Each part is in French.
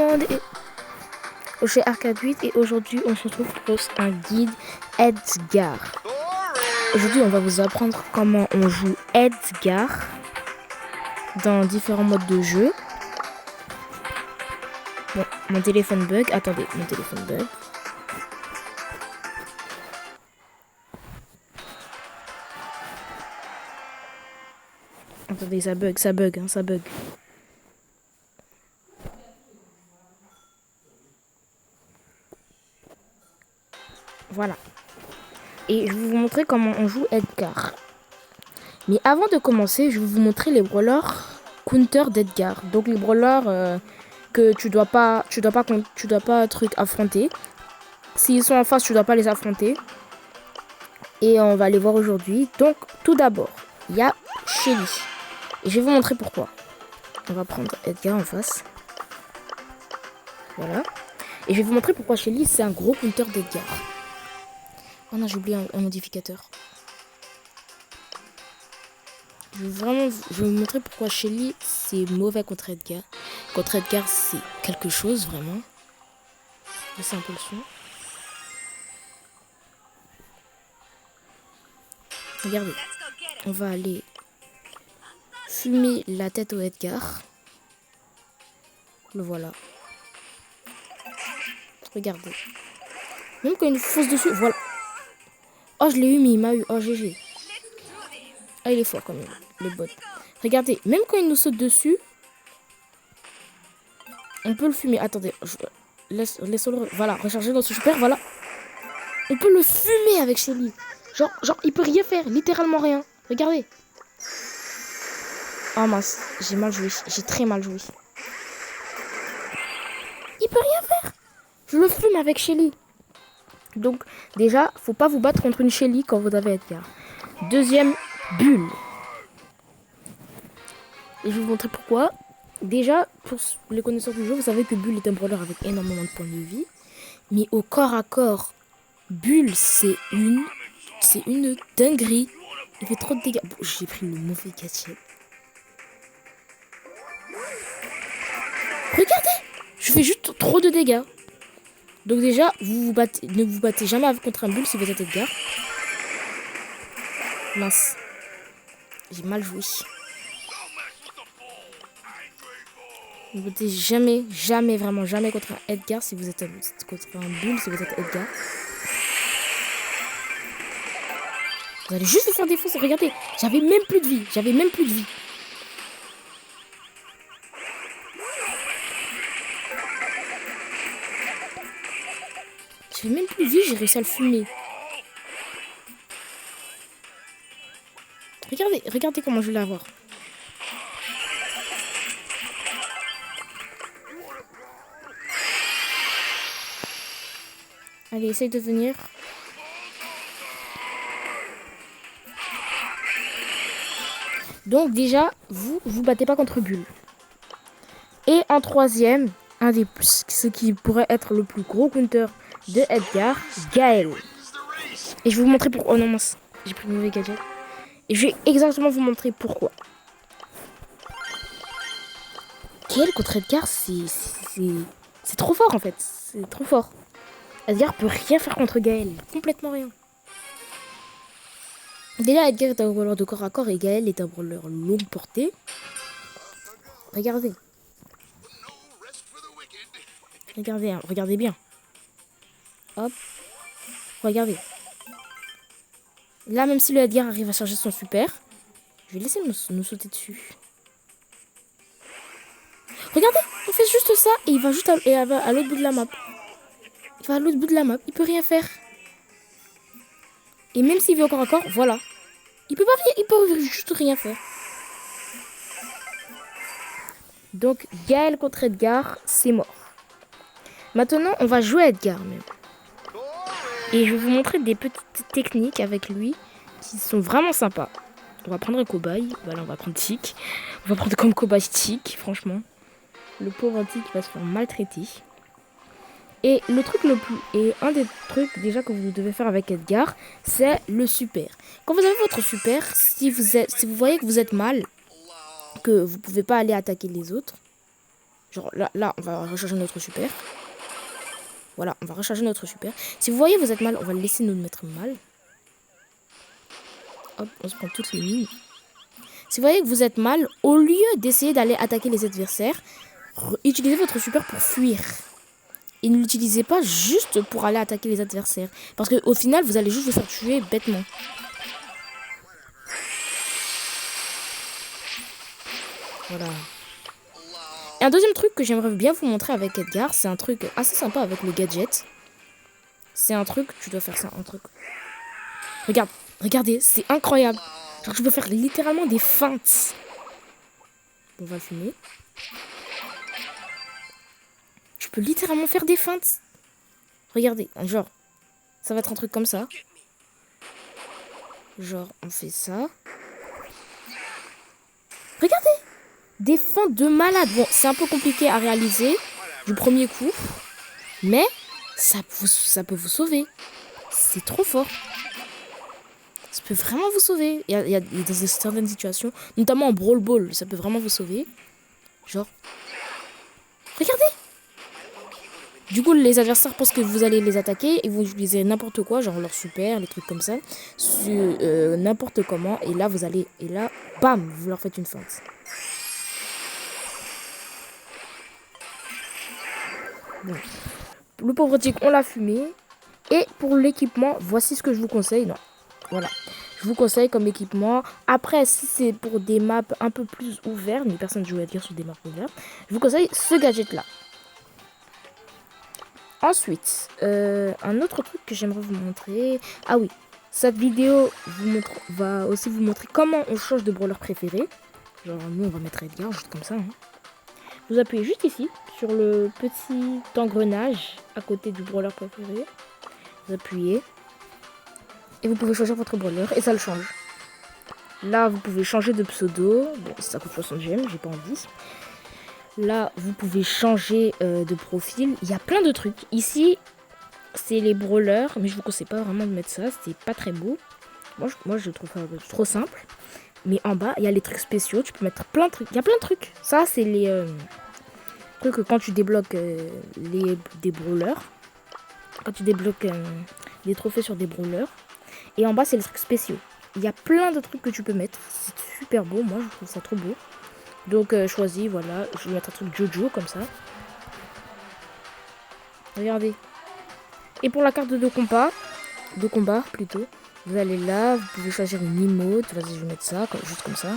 monde chez Arcade 8 et aujourd'hui on se retrouve pour un guide Edgar. Aujourd'hui on va vous apprendre comment on joue Edgar dans différents modes de jeu. Bon, mon téléphone bug, attendez, mon téléphone bug. Attendez, ça bug, ça bug. Voilà. Et je vais vous montrer comment on joue Edgar. Mais avant de commencer, je vais vous montrer les brawlers counter d'Edgar. Donc les brawlers que tu dois pas affronter. S'ils sont en face, tu dois pas les affronter. Et on va les voir aujourd'hui. Donc tout d'abord, il y a Shelly. Et je vais vous montrer pourquoi. On va prendre Edgar en face. Voilà. Et je vais vous montrer pourquoi Shelly c'est un gros counter d'Edgar. Oh non, j'ai oublié un modificateur. Je vais vous montrer pourquoi Shelly c'est mauvais contre Edgar. Contre Edgar c'est quelque chose vraiment. Laissez un peu le son. Regardez. On va aller fumer la tête au Edgar. Le voilà. Regardez. Même quand il nous fonce dessus, voilà. Oh, je l'ai eu, mais il m'a eu. Oh, GG. Ah, il est fort quand même, le bot. Regardez, même quand il nous saute dessus, on peut le fumer. Attendez, laissons-le. Voilà, recharger notre super, voilà. On peut le fumer avec Shelly. Genre, il peut rien faire, littéralement rien. Regardez. Oh mince, j'ai mal joué. J'ai très mal joué. Il peut rien faire. Je le fume avec Shelly. Donc, déjà, faut pas vous battre contre une Shelly quand vous avez Edgar. Deuxième, Bull. Et je vais vous montrer pourquoi. Déjà, pour les connaisseurs du jeu, vous savez que Bull est un brawler avec énormément de points de vie. Mais au corps à corps, Bull, c'est une dinguerie. Il fait trop de dégâts. Bon, j'ai pris le mauvais gadget. Regardez, je fais juste trop de dégâts. Donc déjà, ne vous battez jamais contre un Bull si vous êtes Edgar. Mince. J'ai mal joué. Ne vous battez jamais, vraiment jamais contre un Edgar si vous êtes contre un Bull si vous êtes Edgar. Vous allez juste vous faire défoncer. Regardez, j'avais même plus de vie. J'avais même plus de vie, j'ai réussi à le fumer. Regardez comment je vais l'avoir. Allez, essaye de venir. Donc déjà, vous battez pas contre Bull. Et en troisième, ce qui pourrait être le plus gros counter de Edgar, Gaël. Et je vais vous montrer pourquoi. Oh non mince, j'ai pris le mauvais gadget. Et je vais exactement vous montrer pourquoi. Gaël contre Edgar, c'est trop fort en fait. C'est trop fort. Edgar peut rien faire contre Gaël. Complètement rien. Déjà, Edgar est un brawler de corps à corps et Gaël est un brawler longue portée. Regardez. Regardez, hein, regardez bien. Hop. Regardez. Là, même si le Edgar arrive à charger son super, je vais laisser nous sauter dessus. Regardez, on fait juste ça et il va juste à l'autre bout de la map. Il va à l'autre bout de la map, il peut rien faire. Et même s'il vit encore à corps, voilà. Il peut juste rien faire. Donc, Gaël contre Edgar, c'est mort. Maintenant, on va jouer à Edgar même. Et je vais vous montrer des petites techniques avec lui qui sont vraiment sympas. On va prendre un cobaye. Voilà, on va prendre Tic. On va prendre comme cobaye Tic, franchement. Le pauvre Tic va se faire maltraiter. Et un des trucs déjà que vous devez faire avec Edgar, c'est le super. Quand vous avez votre super, si vous voyez que vous êtes mal, que vous pouvez pas aller attaquer les autres, Genre là, on va recharger notre super. Voilà, on va recharger notre super. Si vous voyez, vous êtes mal, on va le laisser nous mettre mal. Hop, on se prend toutes les mines. Si vous voyez que vous êtes mal, au lieu d'essayer d'aller attaquer les adversaires, utilisez votre super pour fuir. Et ne l'utilisez pas juste pour aller attaquer les adversaires. Parce qu'au final, vous allez juste vous faire tuer bêtement. Voilà. Et un deuxième truc que j'aimerais bien vous montrer avec Edgar, c'est un truc assez sympa avec le gadget. C'est un truc, tu dois faire ça, un truc. Regarde, regardez, c'est incroyable. Genre, je peux faire littéralement des feintes. On va fumer. Je peux littéralement faire des feintes. Regardez, genre, ça va être un truc comme ça. Genre, on fait ça. Regardez! Des feintes de malade. Bon, c'est un peu compliqué à réaliser du premier coup. Mais ça peut vous sauver. C'est trop fort. Ça peut vraiment vous sauver. Il y a dans certaines situations, notamment en Brawl Ball, ça peut vraiment vous sauver. Genre, regardez! Du coup, les adversaires pensent que vous allez les attaquer et vous utilisez n'importe quoi, genre leur super, les trucs comme ça, n'importe comment. Et là, vous allez, et là, bam, vous leur faites une feinte. Bon. Le pauvre tigre, on l'a fumé. Et pour l'équipement, voici ce que je vous conseille. Non, voilà. Je vous conseille comme équipement. Après, si c'est pour des maps un peu plus ouvertes, mais personne ne joue à dire sur des maps ouvertes, je vous conseille ce gadget-là. Ensuite, un autre truc que j'aimerais vous montrer. Ah oui, cette vidéo va aussi vous montrer comment on change de brawler préféré. Genre, nous, on va mettre Edgar, juste comme ça. Hein. Vous appuyez juste ici, sur le petit engrenage à côté du brawler préféré. Vous appuyez. Et vous pouvez choisir votre brawler et ça le change. Là, vous pouvez changer de pseudo. Bon, ça coûte 60 gemmes, j'ai pas envie. Là, vous pouvez changer de profil. Il y a plein de trucs. Ici, c'est les brawlers, mais je vous conseille pas vraiment de mettre ça. C'est pas très beau. Moi, je trouve ça trop simple. Mais en bas, il y a les trucs spéciaux. Tu peux mettre plein de trucs. Il y a plein de trucs. Ça, c'est les trucs que quand tu débloques des brawlers. Quand tu débloques des trophées sur des brawlers. Et en bas, c'est les trucs spéciaux. Il y a plein de trucs que tu peux mettre. C'est super beau. Moi, je trouve ça trop beau. Donc, choisis, voilà. Je vais mettre un truc Jojo comme ça. Regardez. Et pour la carte de combat plutôt, vous allez là. Vous pouvez choisir une emote. Vas-y, je vais mettre ça, juste comme ça.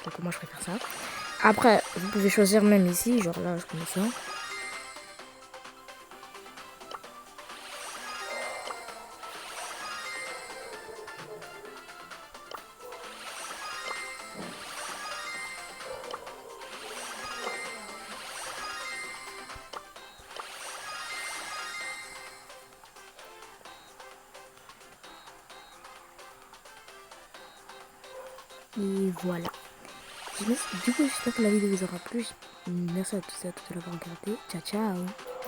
Donc, moi, je préfère ça. Après, vous pouvez choisir même ici. Genre là, je mets ça. Et voilà. Du coup, j'espère que la vidéo vous aura plu. Merci à tous et à toutes de l'avoir regardé. Ciao, ciao.